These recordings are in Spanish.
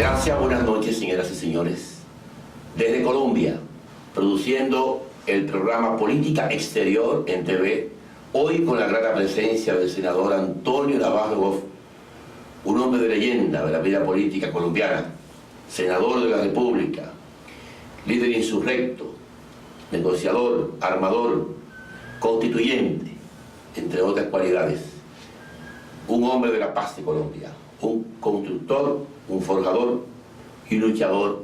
Gracias, buenas noches, señoras y señores. Desde Colombia, produciendo el programa Política Exterior en TV, hoy con la grata presencia del senador Antonio Navarro Bosch, un hombre de leyenda de la vida política colombiana, senador de la República, líder insurrecto, negociador, armador, constituyente, entre otras cualidades. Un hombre de la paz de Colombia, un constructor, un forjador y luchador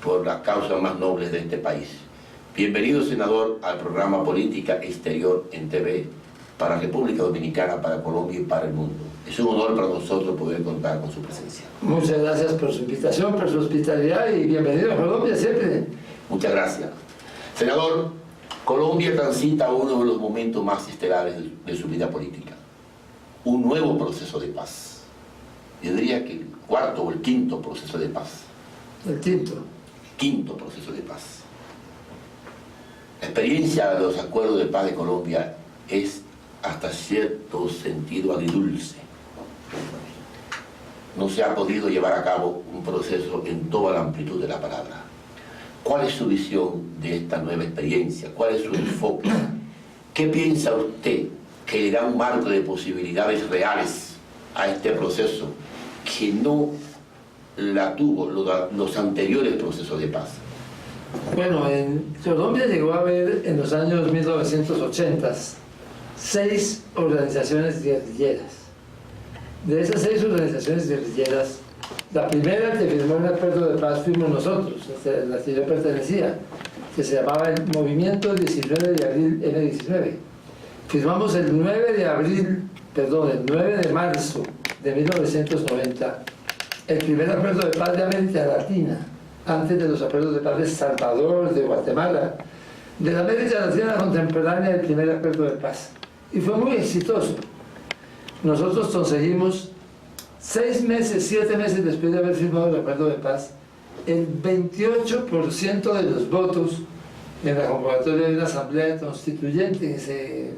por las causas más nobles de este país. Bienvenido, senador, al programa Política Exterior en TV para República Dominicana, para Colombia y para el mundo. Es un honor para nosotros poder contar con su presencia. Muchas gracias por su invitación, por su hospitalidad y bienvenido a Colombia siempre. Muchas gracias. Senador, Colombia transita uno de los momentos más estelares de su vida política. Un nuevo proceso de paz. Yo diría que el cuarto o el quinto proceso de paz. El quinto. Quinto proceso de paz. La experiencia de los acuerdos de paz de Colombia es hasta cierto sentido agridulce. No se ha podido llevar a cabo un proceso en toda la amplitud de la palabra. ¿Cuál es su visión de esta nueva experiencia? ¿Cuál es su enfoque? ¿Qué piensa usted que le da un marco de posibilidades reales a este proceso que no la tuvo los anteriores procesos de paz? Bueno, en Colombia llegó a haber en los años 1980 6 organizaciones guerrilleras. De esas 6 organizaciones guerrilleras, la primera que firmó el acuerdo de paz fuimos nosotros, a la que yo pertenecía, que se llamaba el Movimiento 19 de Abril M19. Firmamos el 9 de marzo de 1990 el primer acuerdo de paz de América Latina, antes de los acuerdos de paz de Salvador, de Guatemala, de la América Latina contemporánea, el primer acuerdo de paz. Y fue muy exitoso. Nosotros conseguimos 7 meses después de haber firmado el acuerdo de paz, el 28% de los votos en la convocatoria de una asamblea constituyente que se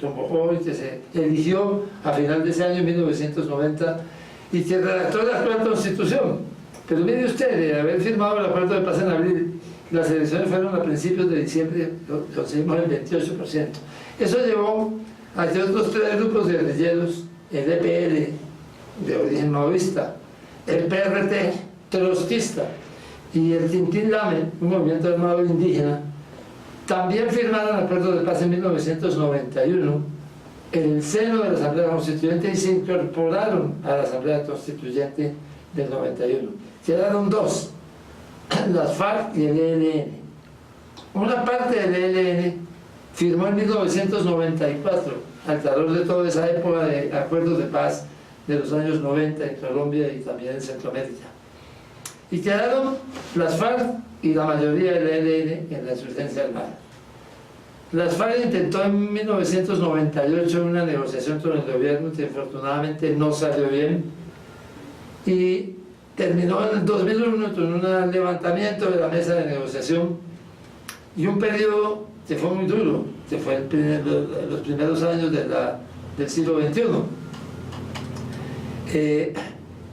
convocó y que se eligió a final de ese año, 1990, y que redactó la actual constitución. Pero mire usted, de haber firmado el acuerdo de paz en abril, las elecciones fueron a principios de diciembre, conseguimos el 28%. Eso llevó a que otros 3 grupos de guerrilleros, el EPL, de origen maoísta, el PRT, trotskista, y el Tintín Lame, un movimiento armado indígena, también firmaron el acuerdo de paz en 1991 en el seno de la Asamblea Constituyente y se incorporaron a la Asamblea Constituyente del 91. Quedaron 2, las FARC y el ELN. Una parte del ELN firmó en 1994, al calor de toda esa época de acuerdos de paz de los años 90 en Colombia y también en Centroamérica. Y quedaron las FARC y la mayoría del ELN en la insurgencia armada. Las FARC intentó en 1998 una negociación con el gobierno que afortunadamente no salió bien y terminó en el 2001 con un levantamiento de la mesa de negociación y un periodo que fue muy duro, que fue los primeros años del siglo XXI.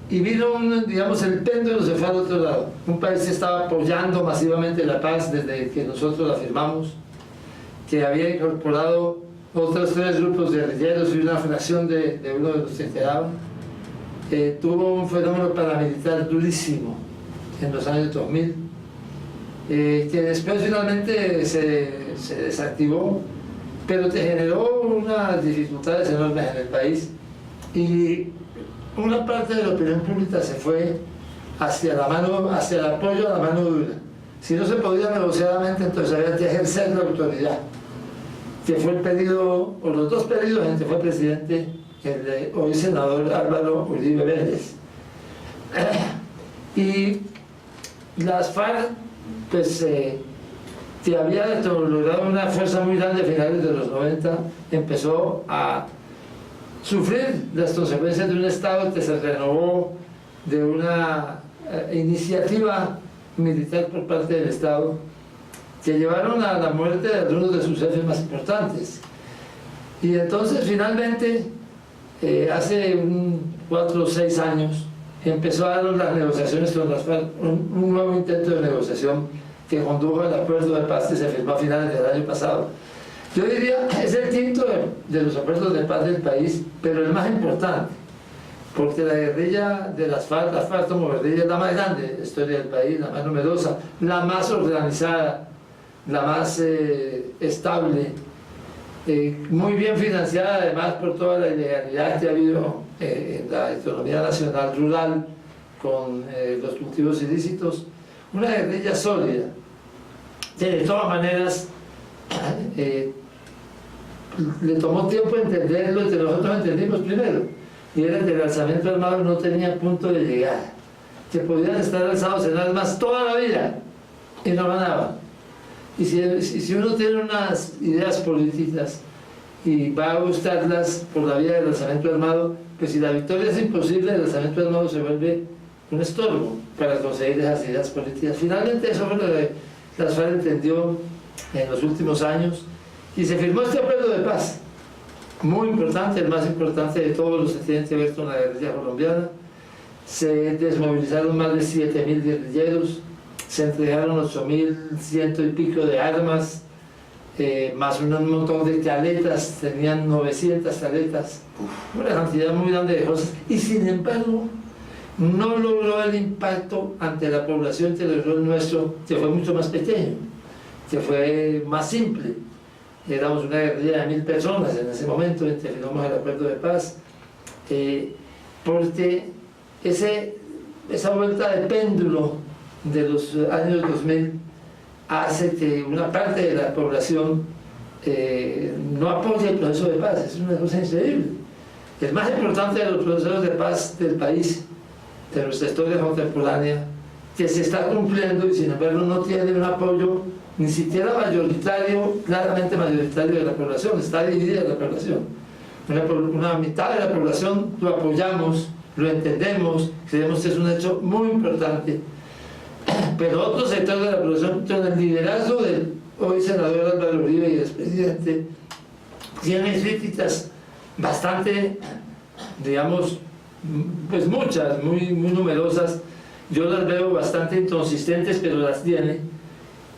Y vino, digamos, el péndulo se fue al otro lado. Un país que estaba apoyando masivamente la paz desde que nosotros la firmamos, que había incorporado otros 3 grupos de guerrilleros y una fracción de uno de los que quedaban. Tuvo un fenómeno paramilitar durísimo en los años 2000, que después finalmente se desactivó, pero que generó unas dificultades enormes en el país y una parte de la opinión pública se fue hacia el apoyo a la mano dura. Si no se podía negociadamente, entonces había que ejercer la autoridad, que fue el periodo, o los 2 periodos en que fue presidente el de hoy senador Álvaro Uribe Vélez. Y las FARC, pues, que había logrado una fuerza muy grande a finales de los 90, empezó a sufrir las consecuencias de un Estado que se renovó, de una iniciativa militar por parte del Estado, que llevaron a la muerte de algunos de sus jefes más importantes. Y entonces finalmente, hace 4 o 6 años, empezó a dar las negociaciones con las FARC, un nuevo intento de negociación que condujo al acuerdo de paz que se firmó a finales del año pasado. Yo diría, es el quinto de los acuerdos de paz del país, pero el más importante, porque la guerrilla de las FARC como guerrilla es la más grande de la historia del país, la más numerosa, la más organizada, la más estable, muy bien financiada además por toda la ilegalidad que ha habido en la economía nacional rural con los cultivos ilícitos, una guerrilla sólida, que de todas maneras le tomó tiempo entenderlo y que nosotros entendimos primero, y era que el alzamiento armado no tenía punto de llegada, que podían estar alzados en armas toda la vida y no ganaban. Y si uno tiene unas ideas políticas y va a buscarlas por la vía del alzamiento armado, pues si la victoria es imposible, el alzamiento armado se vuelve un estorbo para conseguir esas ideas políticas. Finalmente eso fue lo que las FARC entendió en los últimos años y se firmó este acuerdo de paz, muy importante, el más importante de todos los que tienen que ver con la guerrilla colombiana. Se desmovilizaron más de 7.000 guerrilleros, se entregaron 8.100 y pico de armas, más un montón de caletas, tenían 900 caletas, una cantidad muy grande de cosas, y sin embargo no logró el impacto ante la población que logró el nuestro, que fue mucho más pequeño, que fue más simple. Éramos una guerrilla de 1.000 personas en ese momento en que firmamos el acuerdo de paz, porque esa vuelta de péndulo de los años 2000 hace que una parte de la población no apoye el proceso de paz. Es una cosa increíble. El más importante de los procesos de paz del país, de nuestra historia contemporánea, que se está cumpliendo y sin embargo no tiene un apoyo ni siquiera mayoritario, claramente mayoritario de la población, está dividida la población. Una mitad de la población lo apoyamos, lo entendemos, creemos que es un hecho muy importante, pero otro sector de la población, con el liderazgo del hoy senador Álvaro Uribe y expresidente, tiene críticas bastante, digamos, pues muchas, muy numerosas. Yo las veo bastante inconsistentes, pero las tiene.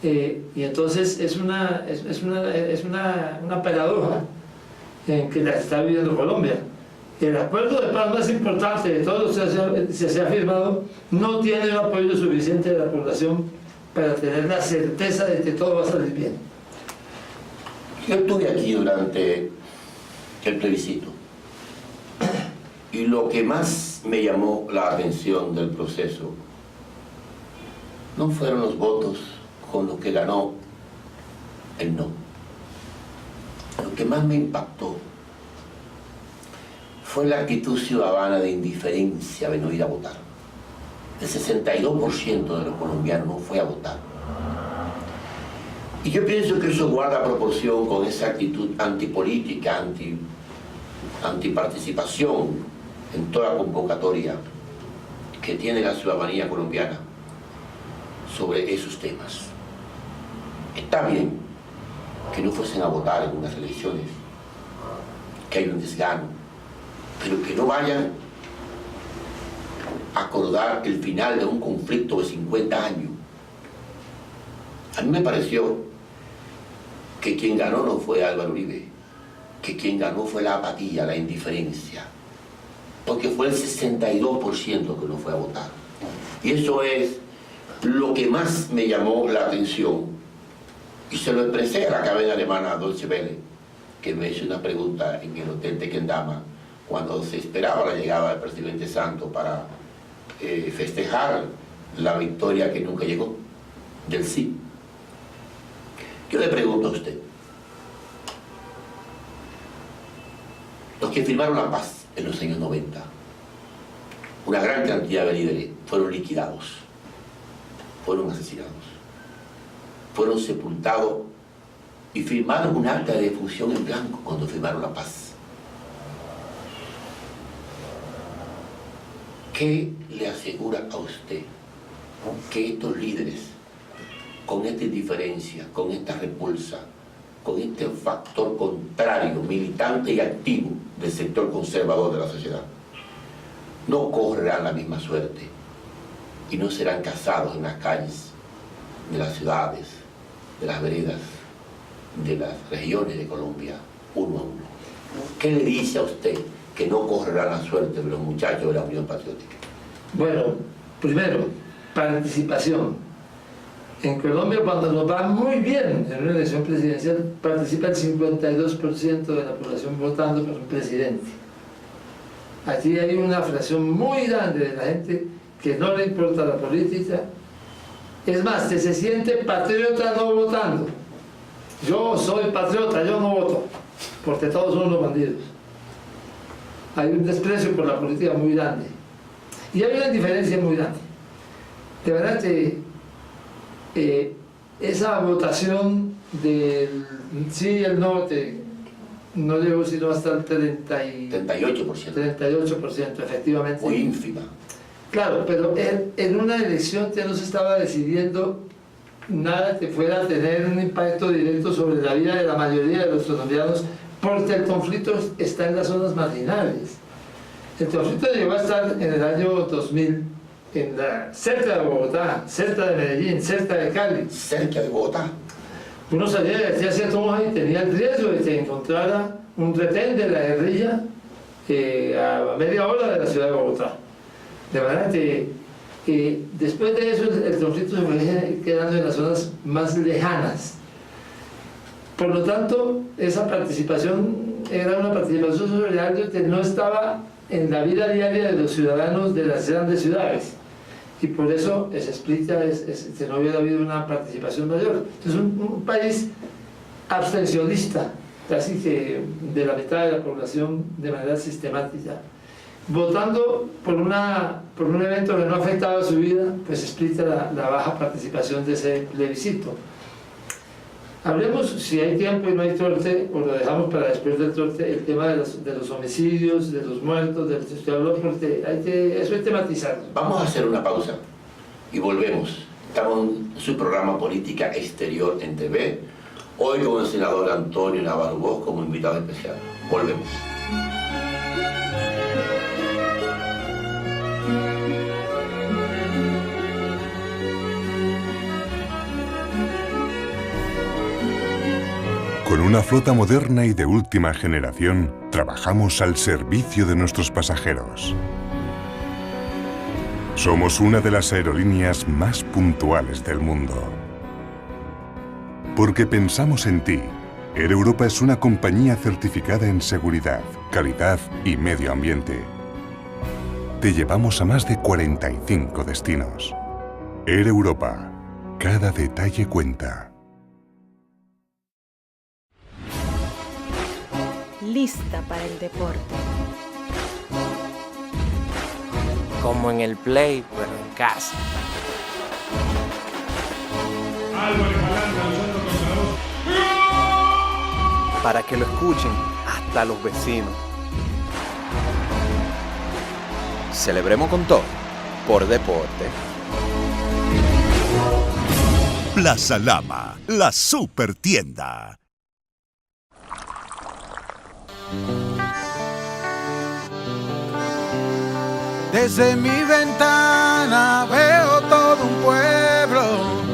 Y entonces es una paradoja en que la está viviendo Colombia. El acuerdo de paz más importante de todos los que se ha firmado no tiene un apoyo suficiente de la población para tener la certeza de que todo va a salir bien. Yo estuve aquí durante el plebiscito y lo que más me llamó la atención del proceso no fueron los votos con los que ganó el no. Lo que más me impactó fue la actitud ciudadana de indiferencia de no ir a votar. El 62% de los colombianos no fue a votar. Y yo pienso que eso guarda proporción con esa actitud antipolítica, antiparticipación en toda convocatoria que tiene la ciudadanía colombiana sobre esos temas. Está bien que no fuesen a votar en unas elecciones, que hay un desgano, pero que no vayan a acordar el final de un conflicto de 50 años. A mí me pareció que quien ganó no fue Álvaro Uribe, que quien ganó fue la apatía, la indiferencia, porque fue el 62% que no fue a votar. Y eso es lo que más me llamó la atención. Y se lo expresé a la cadena alemana Deutsche Welle, que me hizo una pregunta en el hotel de Kendama cuando se esperaba la llegada del presidente Santos para festejar la victoria que nunca llegó, del sí. Yo le pregunto a usted, los que firmaron la paz en los años 90, una gran cantidad de líderes fueron liquidados, fueron asesinados, fueron sepultados y firmaron un acta de defunción en blanco cuando firmaron la paz. ¿Qué le asegura a usted que estos líderes, con esta indiferencia, con esta repulsa, con este factor contrario, militante y activo del sector conservador de la sociedad, no correrán la misma suerte y no serán cazados en las calles de las ciudades, de las veredas, de las regiones de Colombia, uno a uno. ¿Qué le dice a usted que no correrá la suerte de los muchachos de la Unión Patriótica? Bueno, primero, participación. En Colombia, cuando nos va muy bien en una elección presidencial, participa el 52% de la población votando por un presidente. Aquí hay una fracción muy grande de la gente que no le importa la política. Es más, que se siente patriota no votando. Yo soy patriota, yo no voto, porque todos son los bandidos. Hay un desprecio por la política muy grande. Y hay una diferencia muy grande. De verdad que esa votación del sí y el no no llegó sino hasta el 38%, efectivamente. Muy ínfima. Claro, pero en una elección que no se estaba decidiendo nada que fuera a tener un impacto directo sobre la vida de la mayoría de los colombianos, porque el conflicto está en las zonas marginales. El conflicto llegó a estar en el año 2000 cerca de Bogotá, cerca de Medellín, cerca de Cali. ¿Cerca de Bogotá? Uno salía de aquí hacia Tunja y tenía el riesgo de que encontrara un retén de la guerrilla a media hora de la ciudad de Bogotá. De manera que después de eso el conflicto se fue quedando en las zonas más lejanas. Por lo tanto, esa participación era una participación sobre algo que no estaba en la vida diaria de los ciudadanos de las grandes ciudades. Y por eso se explica que no hubiera habido una participación mayor. Es un país abstencionista, casi que de la mitad de la población de manera sistemática, votando por un evento que no afectaba su vida, pues explica la baja participación de ese plebiscito. Hablemos, si hay tiempo y no hay torte, o lo dejamos para después del torte, el tema de los homicidios, de los muertos, de los que habló, porque eso hay que tematizarlo. Vamos a hacer una pausa y volvemos. Estamos en su programa Política Exterior en TV, hoy con el senador Antonio Navarro Bosch como invitado especial. Volvemos. Con una flota moderna y de última generación, trabajamos al servicio de nuestros pasajeros. Somos una de las aerolíneas más puntuales del mundo. Porque pensamos en ti, Air Europa es una compañía certificada en seguridad, calidad y medio ambiente. Te llevamos a más de 45 destinos. Air Europa, cada detalle cuenta. Lista para el deporte. Como en el play, pero en casa. Para que lo escuchen hasta los vecinos. Celebremos con todo, por deporte. Plaza Lama, la super tienda. Desde mi ventana veo todo un pueblo,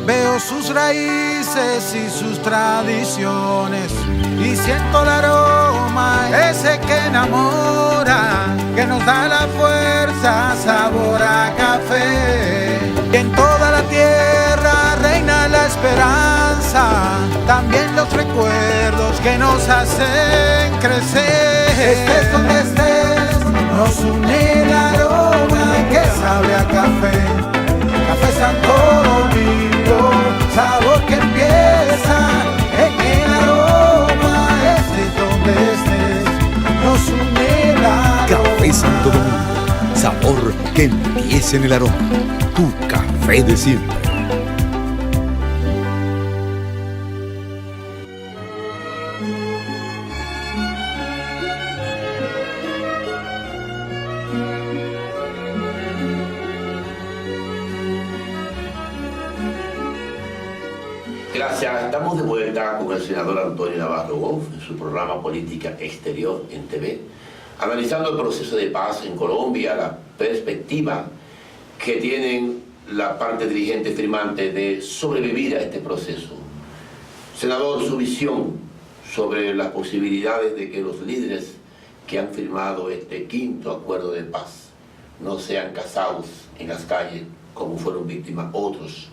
veo sus raíces y sus tradiciones y siento el aroma ese que enamora, que nos da la fuerza, sabor a café. Y en toda la tierra reina la esperanza, también los recuerdos que nos hacen crecer. Estés donde estés, nos une el aroma que sabe a café. Café Santo Domingo, sabor que empieza en el aroma. Estés donde estés, nos une el aroma. Café Santo Domingo, sabor que empieza en el aroma. Tu café de siempre. Gracias. Estamos de vuelta con el senador Antonio Navarro Bosch en su programa Política Exterior en TV, analizando el proceso de paz en Colombia, la perspectiva que tienen la parte dirigente firmante de sobrevivir a este proceso. Senador, su visión sobre las posibilidades de que los líderes que han firmado este 5º acuerdo de paz no sean cazados en las calles como fueron víctimas otros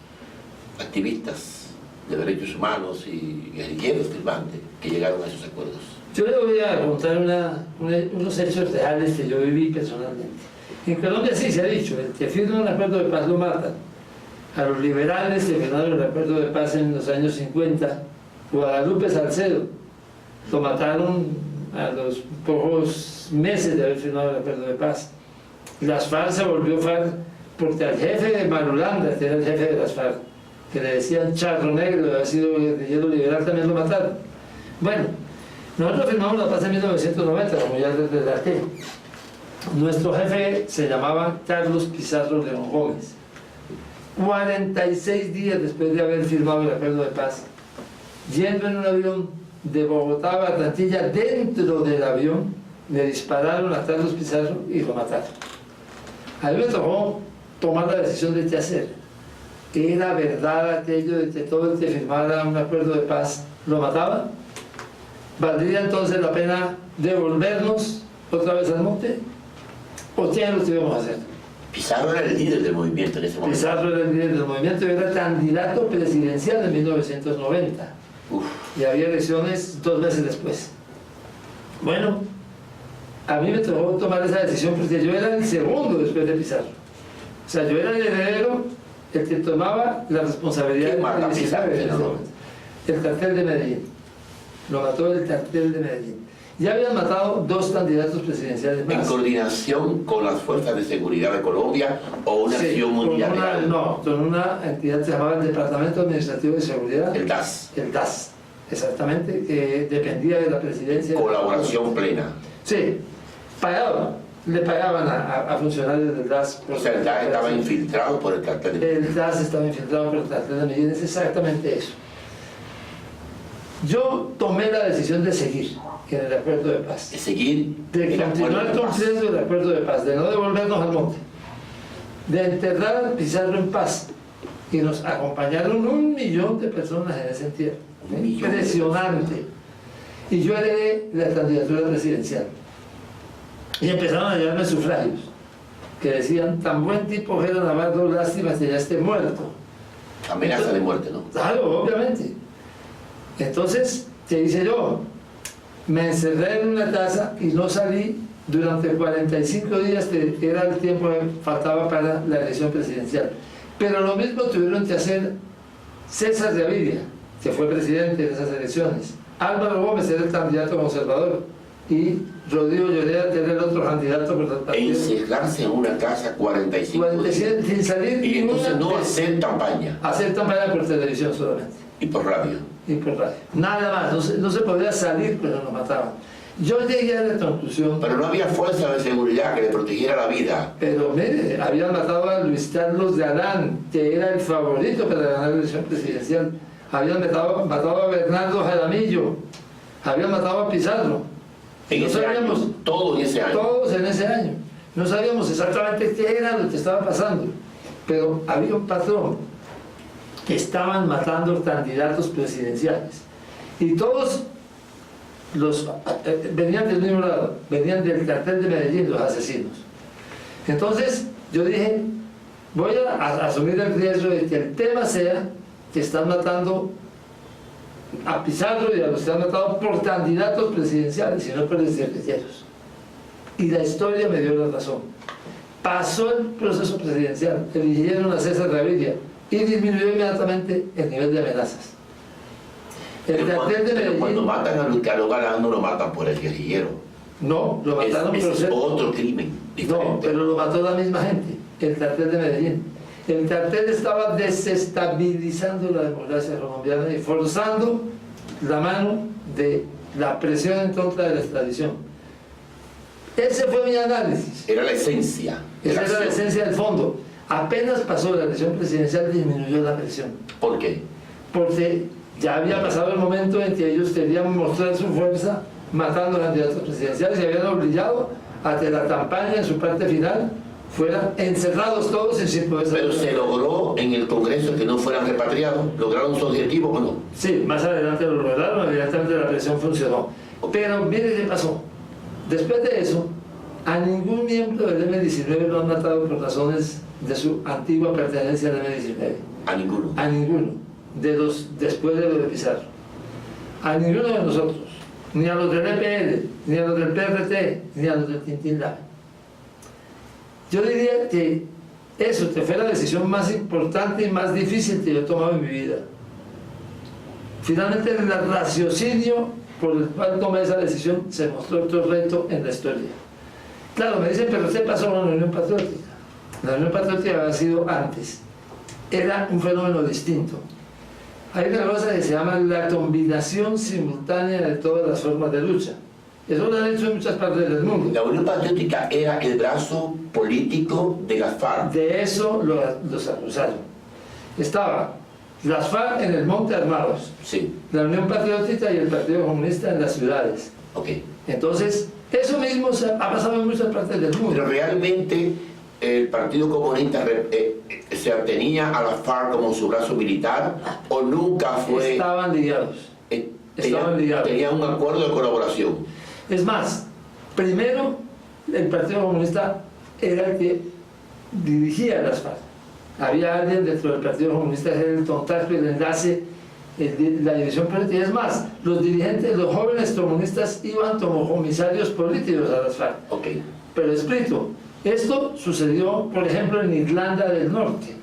activistas de derechos humanos y guerrilleros firmantes que llegaron a esos acuerdos. Yo le voy a contar unos hechos reales que yo viví personalmente. En Colombia sí se ha dicho, el que firma un acuerdo de paz lo matan. A los liberales que firmaron el acuerdo de paz en los años 50, Guadalupe Salcedo, lo mataron a los pocos meses de haber firmado el acuerdo de paz. Las FARC se volvió FARC porque al jefe de Marulanda, que era el jefe de las FARC, que le decían charro negro, había sido guerrillero liberal, también lo mataron. Bueno, nosotros firmamos la paz en 1990, como ya les relaté. Nuestro jefe se llamaba Carlos Pizarro León Gómez. 46 días después de haber firmado el acuerdo de paz, yendo en un avión de Bogotá a Barranquilla, dentro del avión le dispararon a Carlos Pizarro y lo mataron. A mí me tocó tomar la decisión de qué hacer. ¿Era verdad aquello de que todo el que firmara un acuerdo de paz lo mataba? ¿Valdría entonces la pena devolvernos otra vez al monte? ¿O qué es lo que íbamos a hacer? Pizarro era el líder del movimiento en ese momento. Pizarro era el líder del movimiento y era candidato presidencial en 1990. Y había elecciones 2 meses después. Bueno, a mí me tocó tomar esa decisión porque yo era el segundo después de Pizarro. O sea, yo era el heredero, el que tomaba la responsabilidad ¿Quién mata a Pizarro? El cartel de Medellín. Lo mató el cartel de Medellín. Ya habían matado 2 candidatos presidenciales más. ¿En coordinación con las fuerzas de seguridad de Colombia o una acción mundial? Con una entidad que se llamaba el Departamento Administrativo de Seguridad. El DAS. El DAS, exactamente, que dependía de la presidencia. Colaboración plena. Sí, le pagaban a funcionarios del DAS. O sea, el DAS estaba infiltrado por el cartel de Medellín. El DAS estaba infiltrado por el cartel de Medellín, es exactamente eso. Yo tomé la decisión de seguir en el acuerdo de paz. De seguir. De continuar cumpliendo el acuerdo de paz, de no devolvernos al monte. De enterrar al Pizarro en paz. Y nos acompañaron 1 millón de personas en ese entierro. Impresionante. Y yo heredé la candidatura presidencial. Y empezaron a llevarme sufragios que decían: tan buen tipo era Navarro, lástima que ya esté muerto. Amenaza de muerte, ¿no? Claro, obviamente. Entonces, ¿qué hice yo? Me encerré en una casa y no salí durante 45 días, que era el tiempo que faltaba para la elección presidencial. Pero lo mismo tuvieron que hacer César Gaviria, que fue presidente de esas elecciones. Álvaro Gómez era el candidato conservador y Rodrigo Lloreda, que era el otro candidato por el partido. Encerrarse en una casa 45 días. Sin salir. Y entonces no hacer campaña. Hacer campaña por televisión solamente. Y por radio. Y por radio. Nada más, no se podía salir, pero nos mataban. Yo llegué a la conclusión... Pero no había fuerza de seguridad que le protegiera la vida. Pero mire, habían matado a Luis Carlos de Arán, que era el favorito para ganar la elección presidencial. Habían matado a Bernardo Jaramillo. Habían matado a Pizarro. En ese año, todos en ese año. Todos en ese año. No sabíamos exactamente qué era lo que estaba pasando. Pero había un patrón. Que estaban matando candidatos presidenciales. Y todos venían del mismo lado, venían del cartel de Medellín, los asesinos. Entonces yo dije, voy a asumir el riesgo de que el tema sea que están matando a Pizarro y a los que han matado por candidatos presidenciales y no por guerrilleros. Y la historia me dio la razón. Pasó el proceso presidencial, eligieron a César Gaviria y disminuyó inmediatamente el nivel de amenazas. Pero cuando matan a Luis Carlos Galán no lo matan por el guerrillero. No, lo mataron por ser... otro crimen diferente. No, pero lo mató la misma gente, el cartel de Medellín. El cartel estaba desestabilizando la democracia colombiana y forzando la mano de la presión en contra de la extradición. Ese fue mi análisis. Era la esencia. Esa era la esencia del fondo. Apenas pasó la elección presidencial, disminuyó la presión. ¿Por qué? Porque Ya había pasado el momento en que ellos querían mostrar su fuerza matando a candidatos presidenciales y habían obligado a que la campaña en su parte final fueran encerrados todos en sin poder salir. Pero se logró en el Congreso que no fueran repatriados. ¿Lograron su objetivo o no? Sí, más adelante lo lograron, evidentemente la presión funcionó. Pero mire qué pasó. Después de eso, a ningún miembro del M-19 lo han matado por razones de su antigua pertenencia al M-19. A ninguno. A ninguno, de los después de lo de Pizarro. A ninguno de nosotros, ni a los del EPL, ni a los del PRT, ni a los del Tintín Lave. Yo diría que eso fue la decisión más importante y más difícil que yo he tomado en mi vida. Finalmente el raciocinio por el cual tomé esa decisión se mostró otro reto en la historia. Claro, me dicen, pero usted pasó a la Unión Patriótica. La Unión Patriótica había sido antes. Era un fenómeno distinto. Hay una cosa que se llama la combinación simultánea de todas las formas de lucha. Eso lo han hecho en muchas partes del mundo. La Unión Patriótica era el brazo político de las FARC. De eso los acusaron. Estaba las FARC en el Monte Armados, Sí. la Unión Patriótica y el Partido Comunista en las ciudades. Ok. Entonces, eso mismo ha pasado en muchas partes del mundo. Pero realmente el Partido Comunista se atenía a las FARC como su brazo militar o nunca fue... Estaban ligados. Estaban ligados. Tenía un acuerdo de colaboración. Es más, primero el Partido Comunista era el que dirigía las FARC. Había alguien dentro del Partido Comunista que era el contacto, el enlace, la división política. Es más, los dirigentes, los jóvenes comunistas iban como comisarios políticos a las FARC. Ok. Pero explico, esto sucedió, por ejemplo, en Irlanda del Norte.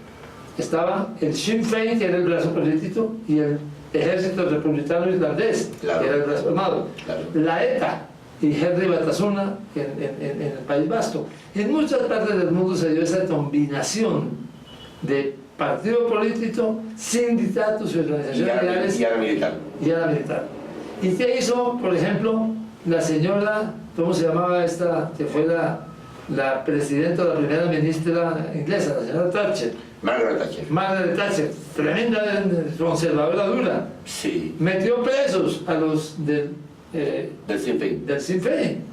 Estaba el Sinn Féin, que era el brazo político, y el Ejército Republicano Irlandés, Claro. que era el brazo armado. Claro. La ETA y Henry Batasuna en el País Vasco. En muchas partes del mundo se dio esa combinación de partido político, sindicatos y organizaciones legales Y era militar. y a la militar. ¿Y qué hizo, por ejemplo, la señora, ¿cómo se llamaba esta, que fue la presidenta, la primera ministra inglesa, la señora Thatcher? Margaret Thatcher. Margaret Thatcher, tremenda conservadora dura. Sí. Metió presos a los del Del Sinn Féin. Sinn Féin.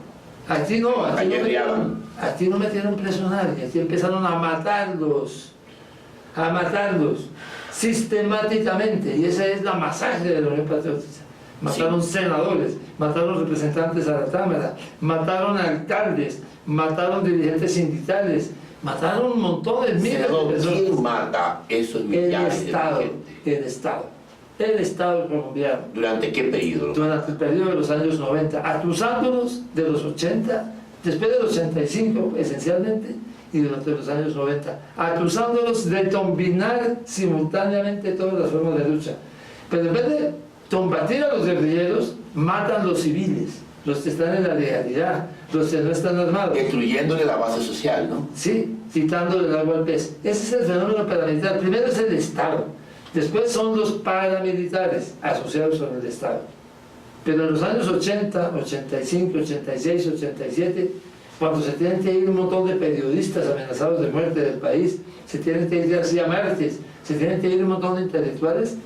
Aquí no, aquí no metieron preso a nadie, aquí empezaron a matarlos sistemáticamente, y esa es la masacre de la Unión Patriótica. Mataron senadores, mataron representantes a la Cámara, mataron alcaldes, mataron dirigentes sindicales, mataron un montón de miles de personas. ¿Quién mata esos millares de gente? El Estado colombiano. ¿Durante qué periodo? Durante el periodo de los años 90, acusándolos de los 80, después del 85 esencialmente, y durante los años 90, acusándolos de combinar simultáneamente todas las formas de lucha. Pero en vez de combatir a los guerrilleros, matan los civiles, los que están en la legalidad, los que no están armados. Destruyéndole la base social, ¿no? Sí, quitándole el agua al pez. Ese es el fenómeno paramilitar. Primero es el Estado, después son los paramilitares asociados con el Estado. Pero en los años 80, 85, 86, 87, cuando se tienen que ir un montón de periodistas amenazados de muerte del país, se tienen que ir García Márquez, se tienen que ir un montón de intelectuales,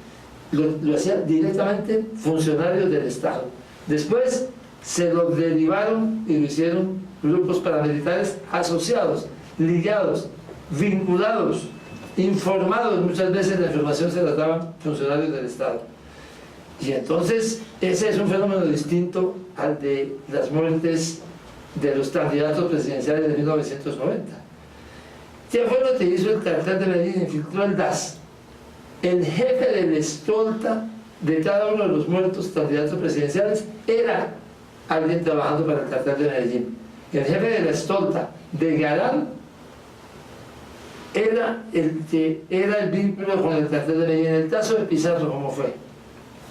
lo hacían directamente funcionarios del Estado. Después se los derivaron y lo hicieron grupos paramilitares asociados, ligados, vinculados, informados. Muchas veces la información se la daban funcionarios del Estado. Y entonces ese es un fenómeno distinto al de las muertes de los candidatos presidenciales de 1990. ¿Qué fue lo que hizo el cartel de Medellín? Infiltró el DAS. El jefe de la escolta de cada uno de los muertos candidatos presidenciales era alguien trabajando para el cartel de Medellín. El jefe de la escolta de Galán era el que era el vínculo con el cartel de Medellín. En el caso de Pizarro, ¿cómo fue?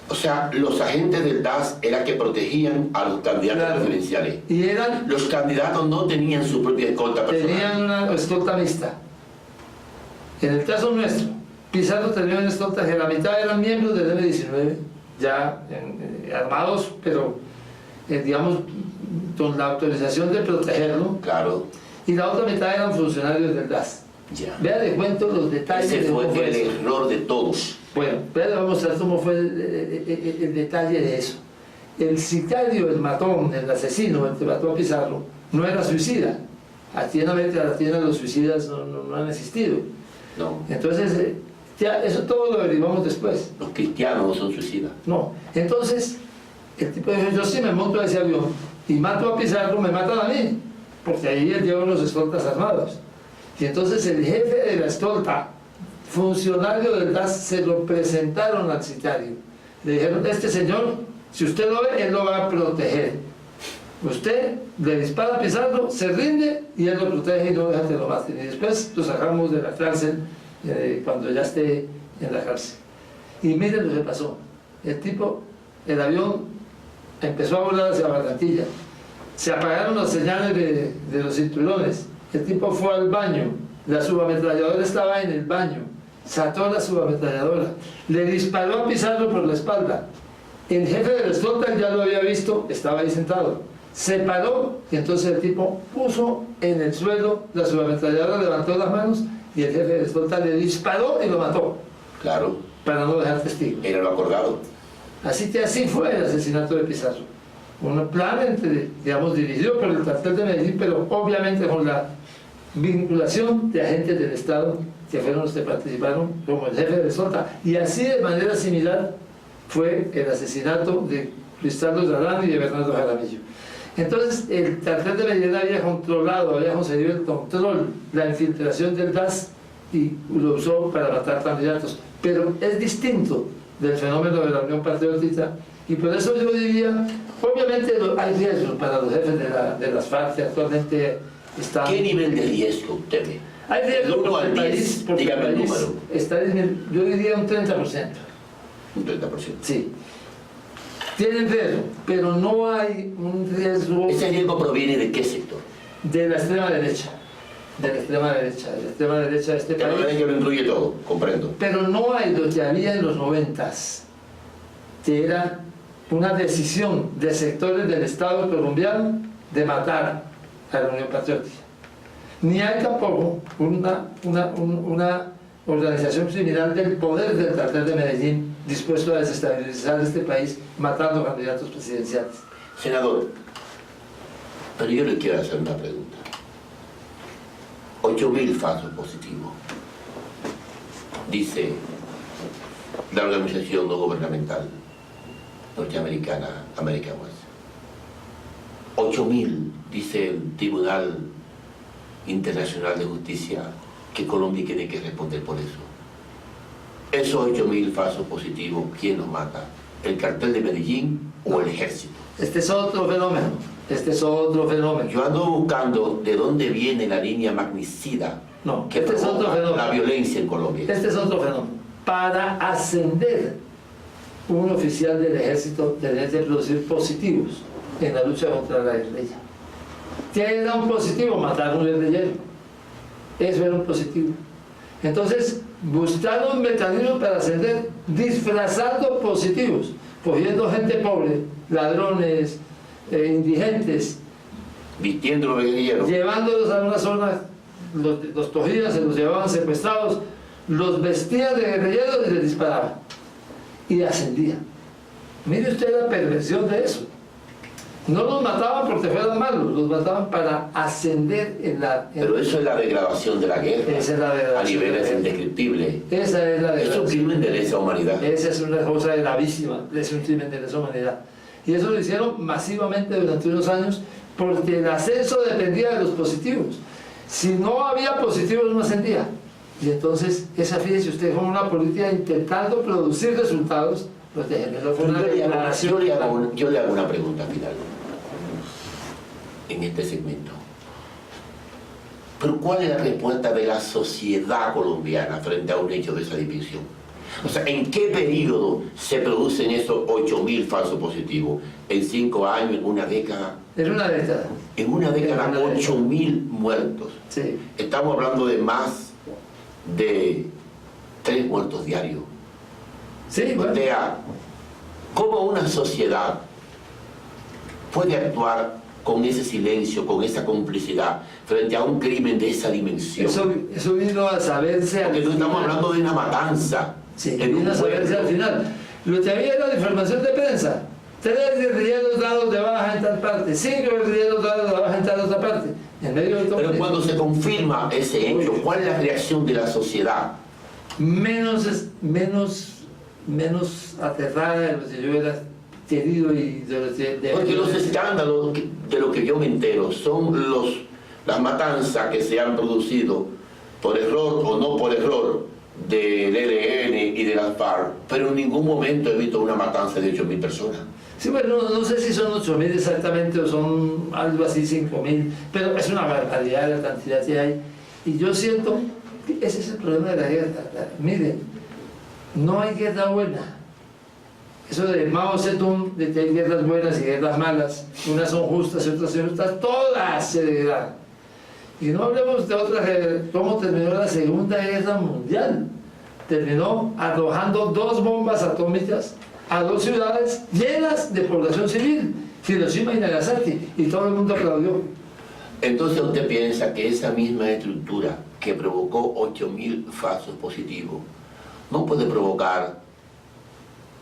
O sea, los agentes del DAS eran que protegían a los candidatos presidenciales. Y eran... Los candidatos no tenían su propia escolta personal. Tenían una escolta mixta. En el caso nuestro, Pizarro tenía una escolta que la mitad eran miembros del M-19, ya armados, pero digamos, con la autorización de protegerlo. Claro. Y la otra mitad eran funcionarios del DAS. Ya. Vea de cuento los detalles. Ese fue el error de todos. Bueno, pero vamos a mostrar cómo fue el detalle de eso. El sicario, el matón, el asesino, el que mató a Pizarro, no era suicida. Aquí en América Latina los suicidas no han existido. No. Entonces, ya eso todo lo averiguamos después. Los cristianos no son suicidas. No. Entonces, el tipo dijo, yo sí me monto a ese avión y mato a Pizarro, me matan a mí, porque ahí llevan los escoltas armados. Y entonces el jefe de la escolta, funcionario del DAS, se lo presentaron al sicario. Le dijeron, este señor, si usted lo ve, él lo va a proteger. Usted le dispara a Pizarro, se rinde y él lo protege y no deja que lo maten. Y después lo sacamos de la cárcel cuando ya esté en la cárcel. Y miren lo que pasó. El tipo, el avión empezó a volar hacia Barranquilla. Se apagaron las señales de los cinturones. El tipo fue al baño. La subametralladora estaba en el baño. Sacó la subametralladora. Le disparó a Pizarro por la espalda. El jefe de la escolta ya lo había visto, estaba ahí sentado. Se paró y entonces el tipo puso en el suelo la subametralladora, levantó las manos y el jefe de la escolta le disparó y lo mató. Claro. Para no dejar testigo. Era lo acordado. Así que así fue el asesinato de Pizarro. Un plan, digamos, dirigido por el cartel de Medellín, pero obviamente con la vinculación de agentes del Estado que fueron los que participaron como el jefe de la escolta. Y así de manera similar fue el asesinato de Luis Carlos Galán y de Bernardo Jaramillo. Entonces el cartel de Medellín había controlado, había conseguido el control, la infiltración del DAS y lo usó para matar candidatos. Pero es distinto del fenómeno de la Unión Patriótica y por eso yo diría, obviamente hay riesgos para los jefes de las FARC que actualmente están... ¿Qué nivel de riesgo usted ve? Hay riesgo porque el país, está yo diría un 30%. Un 30%. Sí. Tienen riesgo, pero no hay un riesgo... ¿Ese riesgo proviene de qué sector? De la extrema derecha. De la extrema derecha. De la extrema derecha de este país. Que lo incluye todo, comprendo. Pero no hay lo que había en los 90s, que era una decisión de sectores del Estado colombiano de matar a la Unión Patriótica. Ni hay tampoco una organización criminal del poder del cartel de Medellín dispuesto a desestabilizar este país matando candidatos presidenciales. Senador, pero yo le quiero hacer una pregunta. 8.000 falsos positivos, dice la organización no gubernamental norteamericana American Watch. 8.000, dice el Tribunal Internacional de Justicia, que Colombia tiene que responder por eso. Esos 8.000 falsos positivos, ¿quién los mata? ¿El cartel de Medellín o el ejército? Este es otro fenómeno. Este es otro fenómeno. Yo ando buscando de dónde viene la línea magnicida que este es otro fenómeno. La violencia en Colombia. Este es otro fenómeno. Para ascender, un oficial del ejército tenía que producir positivos en la lucha contra la guerrilla. ¿Qué era un positivo? Matar a un guerrillero. Eso era un positivo. Entonces, buscaron mecanismos para ascender disfrazando positivos, cogiendo gente pobre, ladrones, indigentes, vistiendo guerrilleros, llevándolos a una zona, los cogían, se los llevaban secuestrados, los vestían de guerrilleros y les disparaban. Y ascendían. Mire usted la perversión de eso. No los mataban porque fueran malos, los mataban para ascender en la... Pero eso es la degradación de la guerra. Esa es la degradación. A niveles indescriptibles. Esa es la degradación. Es un crimen de lesa humanidad. Esa es una cosa gravísima, es un crimen de lesa humanidad. Y eso lo hicieron masivamente durante unos años porque el ascenso dependía de los positivos. Si no había positivos no ascendía. Y entonces, esa, fíjese usted, fue una política intentando producir resultados, pues de género fue una declaración. Yo le hago una pregunta final en este segmento. Pero ¿cuál es la respuesta de la sociedad colombiana frente a un hecho de esa dimensión? O sea, ¿en qué periodo se producen esos 8.000 falsos positivos? ¿En 5 años? ¿En una década? En una década. En una década, 8.000 muertos. Sí. Estamos hablando de más de 3 muertos diarios. Sí, bueno. O sea, ¿cómo una sociedad puede actuar con ese silencio, con esa complicidad frente a un crimen de esa dimensión? Eso vino a saberse... Porque no estamos hablando de una matanza, Sí, en un vino a saberse pueblo. al final. Lo que había era la información de prensa. 3 guerrilleros dados de baja en tal parte, 5 guerrilleros dados de baja en tal otra parte. En medio de todo Pero esto, cuando se confirma ese hecho, ¿cuál es la reacción de la sociedad? menos aterrada de lo que yo hubiera querido y de lo que... Porque los escándalos de lo que yo me entero son las matanzas que se han producido por error o no por error del ELN y de las FARC, pero en ningún momento he visto una matanza de 8.000 personas. Sí, bueno, no sé si son 8.000 exactamente o son algo así 5.000, pero es una barbaridad la cantidad que hay. Y yo siento que ese es el problema de la guerra. Miren, no hay guerra buena. Eso de Mao Zedong, de que hay guerras buenas y guerras malas, unas son justas y otras son injustas, todas se degradan. Y no hablemos de otra, cómo terminó la Segunda Guerra Mundial. Terminó arrojando 2 bombas atómicas a 2 ciudades llenas de población civil, Hiroshima y Nagasaki, y todo el mundo aplaudió. Entonces usted piensa que esa misma estructura que provocó 8.000 falsos positivos no puede provocar,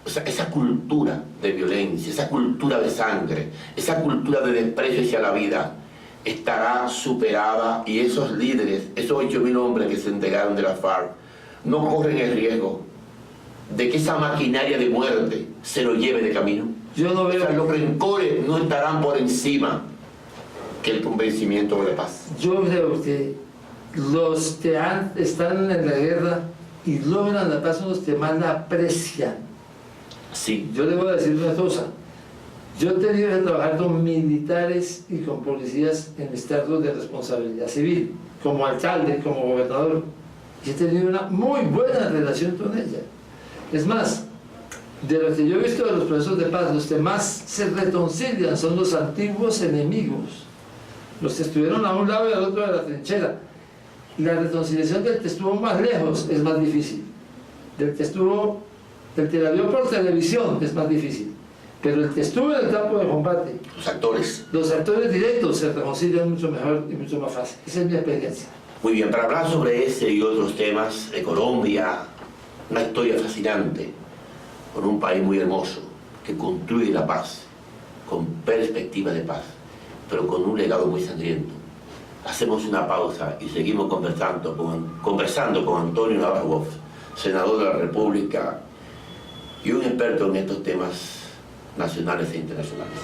o sea, esa cultura de violencia, esa cultura de sangre, esa cultura de desprecio hacia la vida, estará superada y esos líderes, esos 8.000 hombres que se entregaron de la FARC, no corren el riesgo de que esa maquinaria de muerte se lo lleve de camino? Yo no O sea, veo... los rencores no estarán por encima que el convencimiento de la paz. Yo creo que los que están en la guerra y logran la paz son los que más la aprecian. Sí. Yo le voy a decir una cosa. Yo he tenido que trabajar con militares y con policías en mis cargos de responsabilidad civil, como alcalde, como gobernador. Y he tenido una muy buena relación con ella. Es más, de lo que yo he visto de los procesos de paz, los que más se reconcilian son los antiguos enemigos, los que estuvieron a un lado y al otro de la trinchera. La reconciliación del que estuvo más lejos es más difícil. Del que la vio por televisión es más difícil. Pero el que estuvo en el campo de combate, los actores directos se reconcilian mucho mejor y mucho más fácil. Esa es mi experiencia. Muy bien, para hablar sobre ese y otros temas de Colombia, una historia fascinante, con un país muy hermoso, que construye la paz, con perspectiva de paz, pero con un legado muy sangriento. Hacemos una pausa y seguimos conversando con Antonio Navarro Bosch, senador de la República y un experto en estos temas nacionales e internacionales.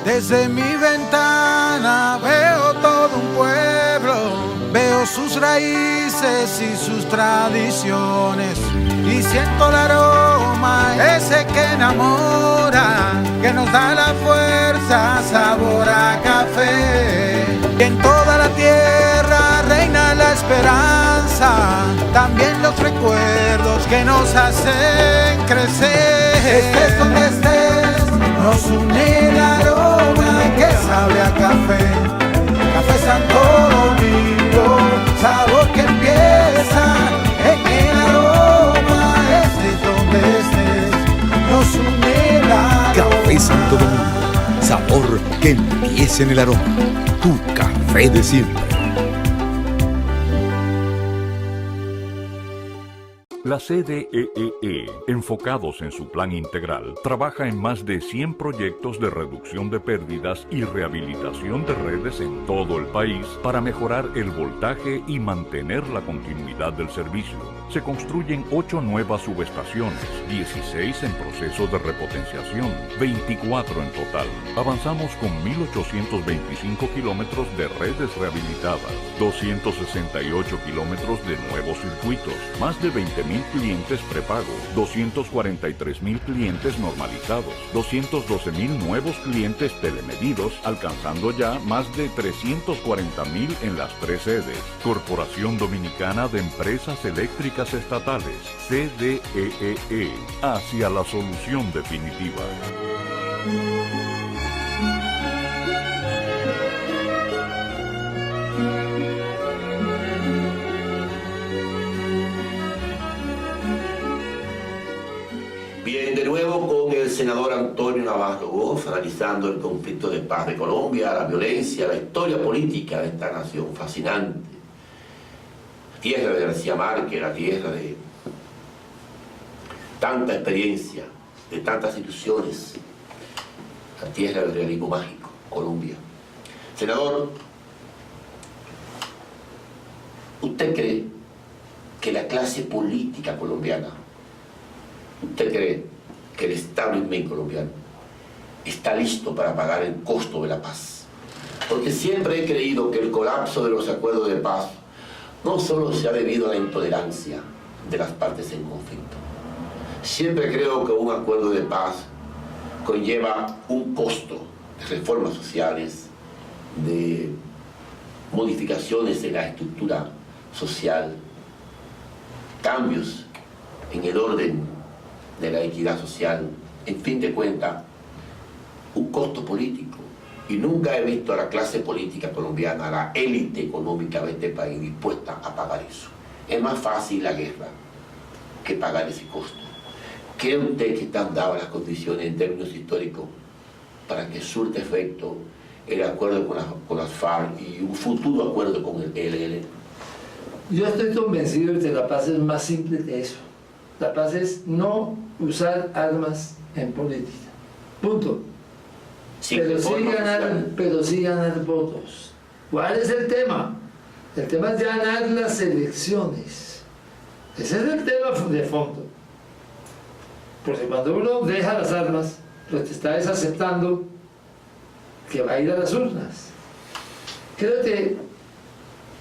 Desde mi ventana veo todo un pueblo, veo sus raíces y sus tradiciones y siento el aroma ese que enamora, que nos da la fuerza, sabor a café. Y en toda la tierra reina la esperanza, también los recuerdos que nos hacen crecer. Estés donde estés, nos une el aroma que sabe a café. Café Santo Domingo, sabor que empieza en el aroma. Estés donde estés, nos une el aroma. Café Santo Domingo, sabor que empieza en el aroma. Tu café de siempre. La CDEE, enfocados en su plan integral, trabaja en más de 100 proyectos de reducción de pérdidas y rehabilitación de redes en todo el país para mejorar el voltaje y mantener la continuidad del servicio. Se construyen 8 nuevas subestaciones, 16 en proceso de repotenciación, 24 en total. Avanzamos con 1.825 kilómetros de redes rehabilitadas, 268 kilómetros de nuevos circuitos, más de 20.000 clientes prepago, 243.000 clientes normalizados, 212.000 nuevos clientes telemedidos, alcanzando ya más de 340.000 en las 3 sedes. Corporación Dominicana de Empresas Eléctricas Estatales, CDEE, hacia la solución definitiva. Bien, de nuevo con el senador Antonio Navarro Gómez, analizando el conflicto de paz de Colombia, la violencia, la historia política de esta nación fascinante. La tierra de García Márquez, la tierra de tanta experiencia, de tantas instituciones, la tierra del realismo mágico, Colombia. Senador, ¿usted cree que la clase política colombiana, usted cree que el establishment colombiano está listo para pagar el costo de la paz? Porque siempre he creído que el colapso de los acuerdos de paz no solo se ha debido a la intolerancia de las partes en conflicto. Siempre creo que un acuerdo de paz conlleva un costo de reformas sociales, de modificaciones en la estructura social, cambios en el orden de la equidad social, en fin de cuentas, un costo político. Y nunca he visto a la clase política colombiana, a la élite económica de este país dispuesta a pagar eso. Es más fácil la guerra que pagar ese costo. ¿Cree usted que están dadas las condiciones en términos históricos para que surte efecto el acuerdo con las FARC y un futuro acuerdo con el ELN? Yo estoy convencido de que la paz es más simple que eso. La paz es no usar armas en política. Punto. Pero sí ganar votos. ¿Cuál es el tema? El tema es ganar las elecciones. Ese es el tema de fondo. Porque cuando uno deja las armas, lo que está es aceptando que va a ir a las urnas. Creo que,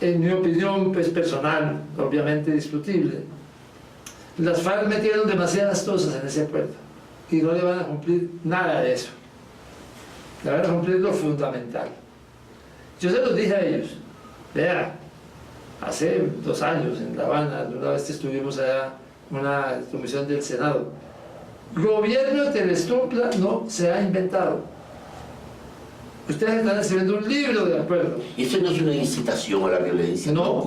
en mi opinión pues, personal, obviamente discutible, las FARC metieron demasiadas cosas en ese acuerdo y no le van a cumplir nada de eso. Le van a cumplir lo fundamental. Yo se los dije a ellos, vea, hace 2 años en La Habana, una vez que estuvimos allá, una comisión del Senado, gobierno de Telestopla no se ha inventado. Ustedes están escribiendo un libro de acuerdo. ¿Y eso no es una incitación a la violencia? No,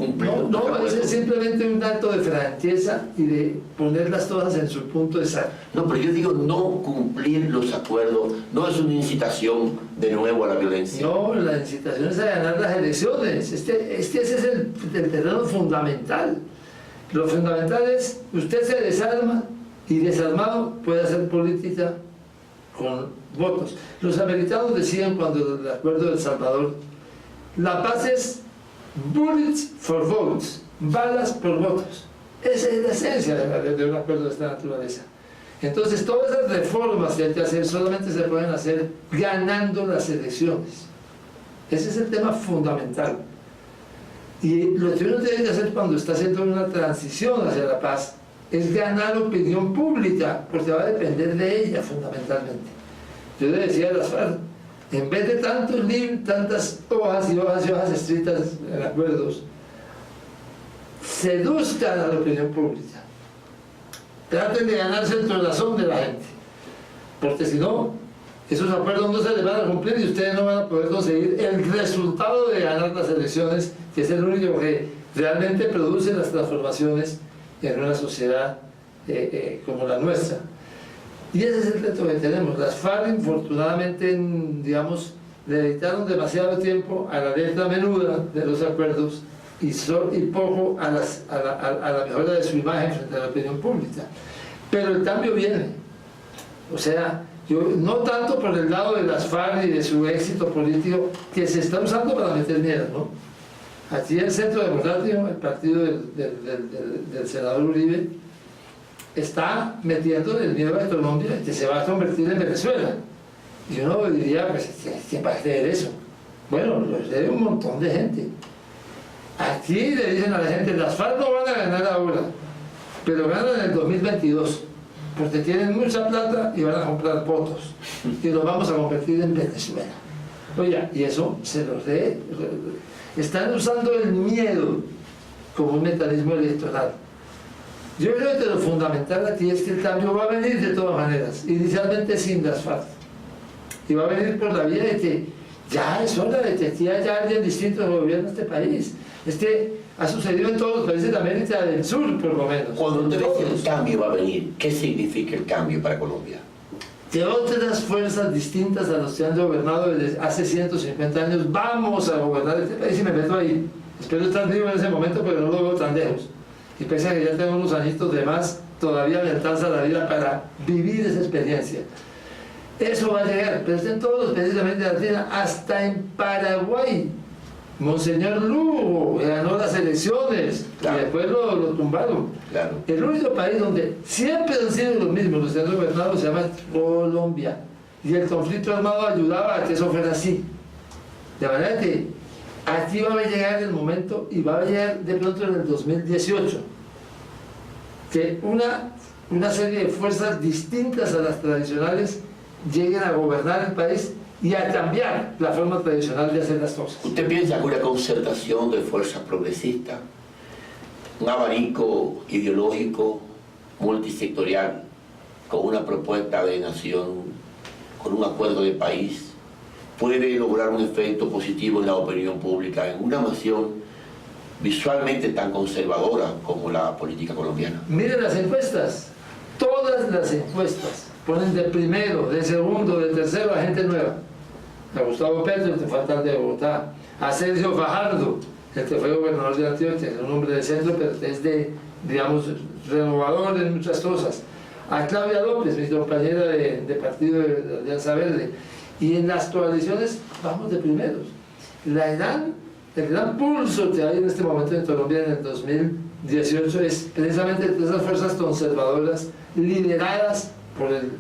es simplemente un acto de franqueza y de poner las cosas en su punto exacto. No, pero yo digo no cumplir los acuerdos, no es una incitación de nuevo a la violencia. No, la incitación es a ganar las elecciones. Ese es el terreno fundamental. Lo fundamental es, usted se desarma y desarmado puede hacer política con votos. Los americanos decían cuando el acuerdo de El Salvador, la paz es bullets for votes, balas por votos. Esa es la esencia de un acuerdo de esta naturaleza. Entonces todas esas reformas que hay que hacer solamente se pueden hacer ganando las elecciones. Ese es el tema fundamental. Y lo que uno tiene que hacer cuando está haciendo una transición hacia la paz es ganar opinión pública, porque va a depender de ella fundamentalmente. Yo le decía a las FARC, en vez de tantas hojas y hojas y hojas escritas en acuerdos, seduzcan a la opinión pública. Traten de ganarse el corazón de la gente, porque si no, esos acuerdos no se les van a cumplir y ustedes no van a poder conseguir el resultado de ganar las elecciones, que es el único que realmente produce las transformaciones en una sociedad como la nuestra. Y ese es el reto que tenemos. Las FARC, infortunadamente, digamos, le dedicaron demasiado tiempo a la letra menuda de los acuerdos y poco a la mejora de su imagen frente a la opinión pública. Pero el cambio viene. O sea, no tanto por el lado de las FARC y de su éxito político, que se está usando para meter miedo, ¿no? Aquí el Centro Democrático, el partido del senador Uribe, está metiendo el miedo a Colombia, que se va a convertir en Venezuela. Y uno diría, pues, ¿quién va a creer eso? Bueno, lo lee un montón de gente. Aquí le dicen a la gente, las FARC no van a ganar ahora, pero ganan en el 2022, porque tienen mucha plata y van a comprar votos, y los vamos a convertir en Venezuela. Oye, y eso se los lee. Están usando el miedo como un mecanismo electoral. Yo creo que lo fundamental aquí es que el cambio va a venir de todas maneras, inicialmente sin las FARC. Y va a venir por la vía de que ya es hora de que aquí haya alguien distinto que gobierne este país. Es que ha sucedido en todos los países de América del Sur, por lo menos. Cuando usted dice que el cambio va a venir, ¿qué significa el cambio para Colombia? Que otras fuerzas distintas a los que han gobernado desde hace 150 años vamos a gobernar este país, y me meto ahí. Espero estar vivo en ese momento, pero no lo veo tan lejos. Y pese a que ya tengo unos añitos de más, todavía me alcanza la vida para vivir esa experiencia. Eso va a llegar, pero está en todos los países de América Latina, hasta en Paraguay. Monseñor Lugo ganó las elecciones, claro, y después lo tumbaron. Claro. El único país donde siempre han sido los mismos los que han gobernado se llama Colombia. Y el conflicto armado ayudaba a que eso fuera así. De manera que aquí va a llegar el momento, y va a llegar de pronto en el 2018, que una serie de fuerzas distintas a las tradicionales lleguen a gobernar el país y a cambiar la forma tradicional de hacer las cosas. ¿Usted piensa que una concertación de fuerzas progresistas, un abanico ideológico multisectorial, con una propuesta de nación, con un acuerdo de país, puede lograr un efecto positivo en la opinión pública en una nación visualmente tan conservadora como la política colombiana? Miren las encuestas, todas las encuestas ponen de primero, de segundo, de tercero a gente nueva. A Gustavo Petro, el que fue alcalde de Bogotá, a Sergio Fajardo, el que fue gobernador de Antioquia, es un hombre de centro, pero es de, digamos, renovador en muchas cosas. A Claudia López, mi compañera de partido de Alianza Verde. Y en las coaliciones vamos de primeros. El gran pulso que hay en este momento en Colombia en el 2018 es precisamente de esas fuerzas conservadoras lideradas por el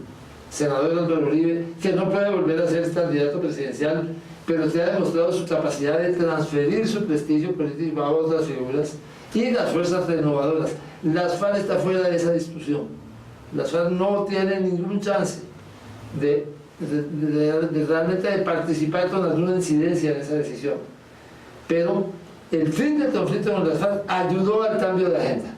senador Álvaro Uribe, que no puede volver a ser candidato presidencial, pero que ha demostrado su capacidad de transferir su prestigio político a otras figuras, y las fuerzas renovadoras. Las FARC está fuera de esa discusión. Las FARC no tienen ningún chance de realmente de participar con alguna incidencia en esa decisión. Pero el fin del conflicto con las FARC ayudó al cambio de agenda.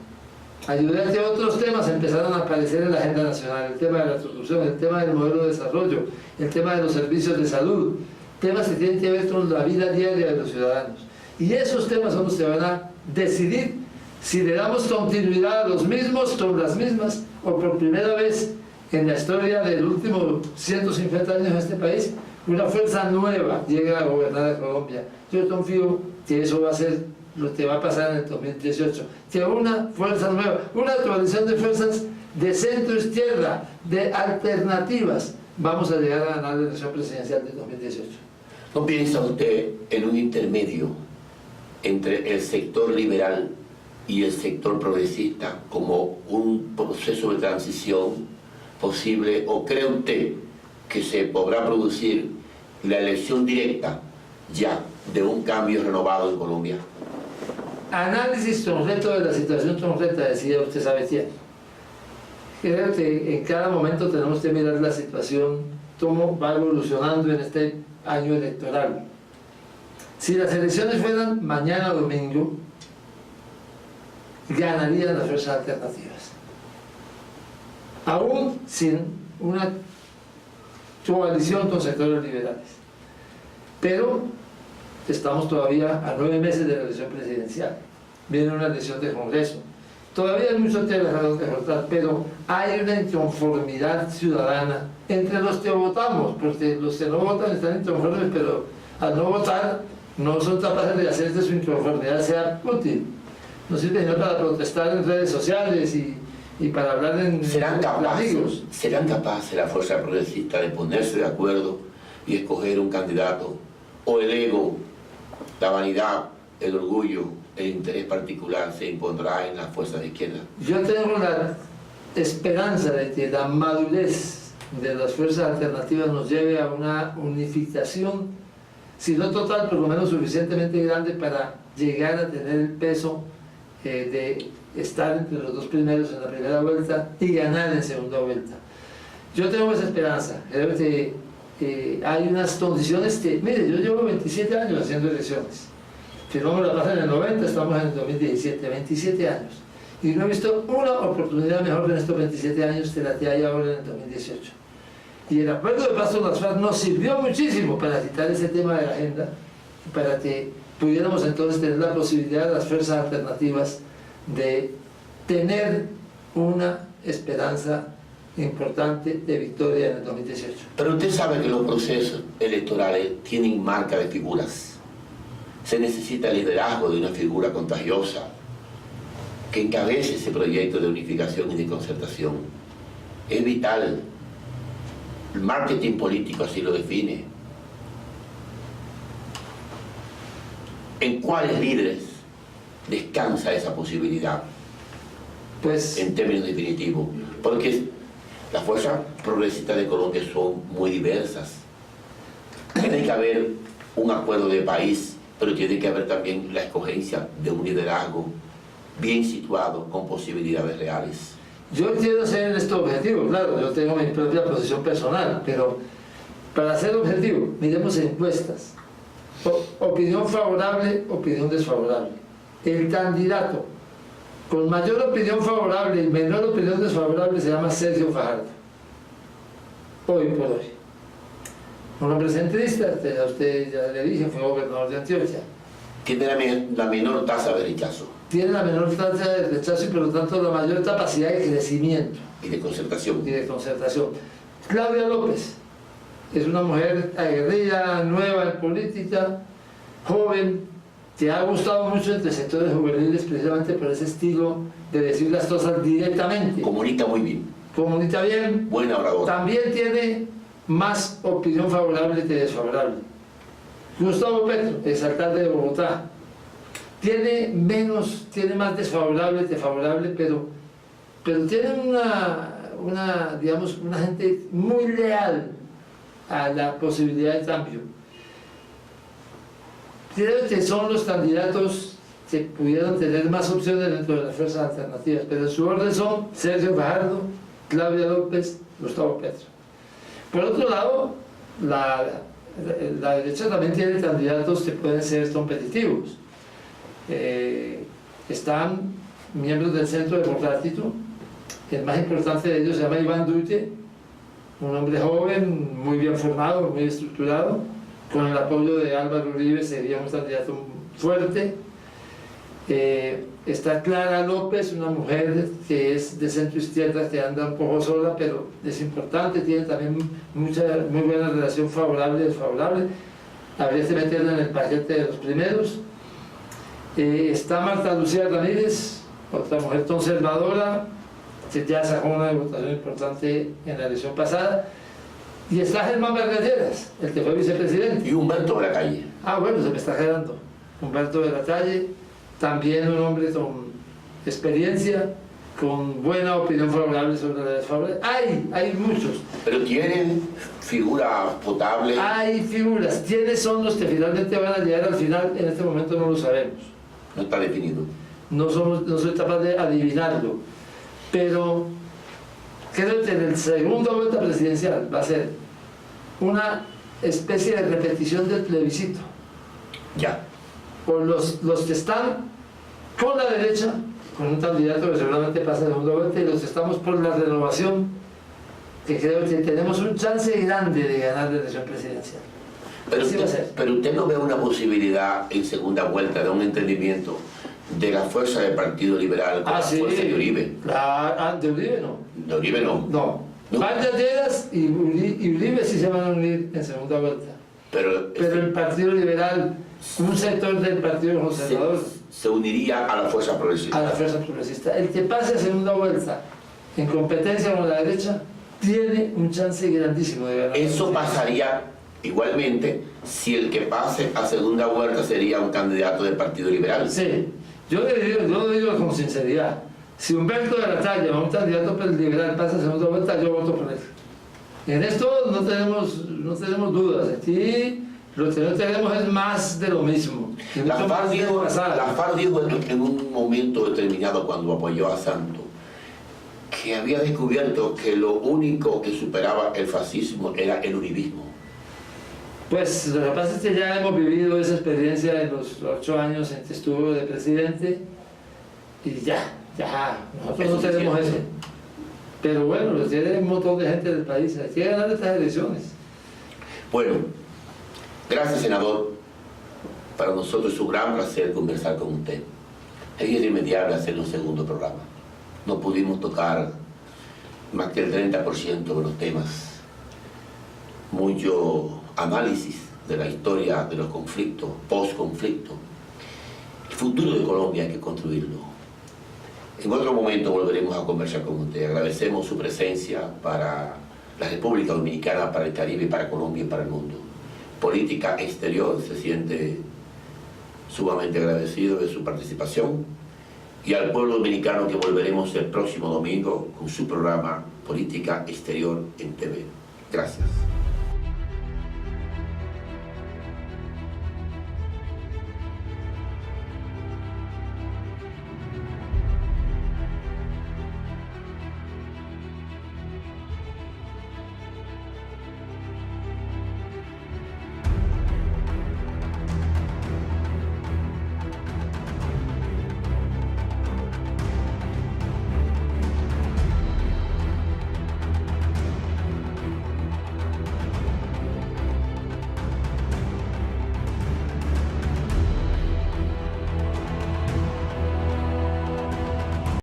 Ayudó a que otros temas empezaran a aparecer en la agenda nacional: el tema de la corrupción, el tema del modelo de desarrollo, el tema de los servicios de salud, temas que tienen que ver con la vida diaria de los ciudadanos. Y esos temas son los que van a decidir si le damos continuidad a los mismos, con las mismas, o por primera vez en la historia del último 150 años en este país, una fuerza nueva llega a gobernar a Colombia. Yo confío que eso va a ser lo que va a pasar en el 2018, que una fuerza nueva, una coalición de fuerzas de centro-izquierda, de alternativas, vamos a llegar a ganar la elección presidencial del 2018. ¿No piensa usted en un intermedio entre el sector liberal y el sector progresista como un proceso de transición posible, o cree usted que se podrá producir la elección directa ya de un cambio renovado en Colombia? Análisis concreto de la situación concreta, decía usted, sabe quién. Creo que en cada momento tenemos que mirar la situación, cómo va evolucionando en este año electoral. Si las elecciones fueran mañana domingo, ganarían las fuerzas alternativas, aún sin una coalición con sectores liberales. Pero estamos todavía a 9 meses de la elección presidencial, viene una elección de Congreso, todavía hay mucho terreno que cortar, pero hay una inconformidad ciudadana entre los que votamos, porque los que no votan están inconformes, pero al no votar no son capaces de hacer que su inconformidad sea útil. No sirve sino para protestar en redes sociales y para hablar en amigos. ¿Serán capaces la fuerza progresista de ponerse de acuerdo y escoger un candidato? ¿O el ego, la vanidad, el orgullo, el interés particular se impondrá en las fuerzas de izquierda? Yo tengo la esperanza de que la madurez de las fuerzas alternativas nos lleve a una unificación, si no total, por lo menos suficientemente grande para llegar a tener el peso de estar entre los 2 primeros en la primera vuelta y ganar en segunda vuelta. Yo tengo esa esperanza. Creo que hay unas condiciones que, mire, yo llevo 27 años haciendo elecciones. Si no me la pasan en el 90, estamos en el 2017, 27 años. Y no he visto una oportunidad mejor en estos 27 años que la que hay ahora en el 2018. Y el acuerdo de paz con las FARC nos sirvió muchísimo para quitar ese tema de la agenda, para que pudiéramos entonces tener la posibilidad de las fuerzas alternativas de tener una esperanza importante de victoria en el 2018. Pero usted sabe que los procesos electorales tienen marca de figuras. Se necesita el liderazgo de una figura contagiosa que encabece ese proyecto de unificación y de concertación. Es vital. El marketing político así lo define. ¿En cuáles líderes descansa esa posibilidad? Pues, en términos definitivos, porque las fuerzas progresistas de Colombia son muy diversas. Tiene que haber un acuerdo de país, pero tiene que haber también la escogencia de un liderazgo bien situado, con posibilidades reales. yo quiero ser este objetivo, claro, yo tengo mi propia posición personal, pero para ser objetivo, miremos encuestas. Opinión favorable, opinión desfavorable. El candidato con mayor opinión favorable y menor opinión desfavorable se llama Sergio Fajardo. Hoy por hoy. Un hombre centrista, a usted ya le dije, fue gobernador de Antioquia. Tiene la menor tasa de rechazo. Tiene la menor tasa de rechazo y por lo tanto la mayor capacidad de crecimiento. Y de concertación. Y de concertación. Claudia López es una mujer aguerrida, nueva en política, joven, que ha gustado mucho entre sectores juveniles precisamente por ese estilo de decir las cosas directamente. Comunica muy bien. Comunica bien. Buena oradora. También tiene más opinión favorable que desfavorable. Gustavo Petro, exalcalde de Bogotá, tiene más desfavorable que favorable, pero tiene digamos, una gente muy leal a la posibilidad de cambio. Creo que son los candidatos que pudieran tener más opciones dentro de las fuerzas alternativas, pero en su orden son Sergio Fajardo, Claudia López, Gustavo Petro. Por otro lado, la derecha también tiene candidatos que pueden ser competitivos. Están miembros del Centro Democrático, el más importante de ellos se llama Iván Duque, un hombre joven, muy bien formado, muy estructurado, con el apoyo de Álvaro Uribe sería un candidato fuerte. Está Clara López, una mujer que es de centro izquierda, que anda un poco sola, pero es importante, tiene también muy buena relación favorable y desfavorable. Habría que meterla en el paquete de los primeros. Está Marta Lucía Ramírez, otra mujer conservadora, que ya sacó una votación importante en la elección pasada. Y está Germán Vargas Lleras, el que fue vicepresidente. Y Humberto de la Calle. Ah, bueno, se me está quedando. Humberto de la Calle, también un hombre con experiencia, con buena opinión favorable sobre la desfavorable. Hay muchos. Pero tienen figuras potables. Hay figuras. ¿Quiénes son los que finalmente van a llegar al final? En este momento no lo sabemos. No está definido. No soy capaz de adivinarlo. Pero creo que en la segunda vuelta presidencial va a ser una especie de repetición del plebiscito. Ya. Por los que están con la derecha, con un candidato que seguramente pasa de segunda vuelta, y los que estamos por la renovación, que creo que tenemos un chance grande de ganar la elección presidencial. Pero usted no ve una posibilidad en segunda vuelta de un entendimiento de la fuerza del Partido Liberal con la fuerza de Uribe. De Uribe no. De Uribe no. No. Vargas Lleras y Uribe sí se van a unir en segunda vuelta. Pero el Partido Liberal, un sector del Partido Conservador, se uniría a la fuerza progresista. A la fuerza progresista. El que pase a segunda vuelta en competencia con la derecha tiene un chance grandísimo de ganar. Eso pasaría igualmente si el que pase a segunda vuelta sería un candidato del Partido Liberal. Sí. Yo lo digo con sinceridad. Si Humberto de la Calle, un candidato liberal, pasa a segunda vuelta, yo voto por él. En esto no tenemos dudas. Aquí lo que no tenemos es más de lo mismo. La FARC dijo en un momento determinado, cuando apoyó a Santos, que había descubierto que lo único que superaba el fascismo era el uribismo. Pues lo que pasa es que ya hemos vivido esa experiencia en los 8 años en que estuvo de presidente y ya, nosotros no tenemos eso. Pero bueno, lo tiene un montón de gente del país, hay que ganar estas elecciones. Bueno, gracias, senador. Para nosotros es un gran placer conversar con usted. Es irremediable hacer un segundo programa. No pudimos tocar más que el 30% de los temas. Mucho análisis de la historia de los conflictos, post-conflicto. El futuro de Colombia hay que construirlo. En otro momento volveremos a conversar con usted. Agradecemos su presencia para la República Dominicana, para el Caribe, para Colombia y para el mundo. Política Exterior se siente sumamente agradecido de su participación, y al pueblo dominicano que volveremos el próximo domingo con su programa Política Exterior en TV. Gracias.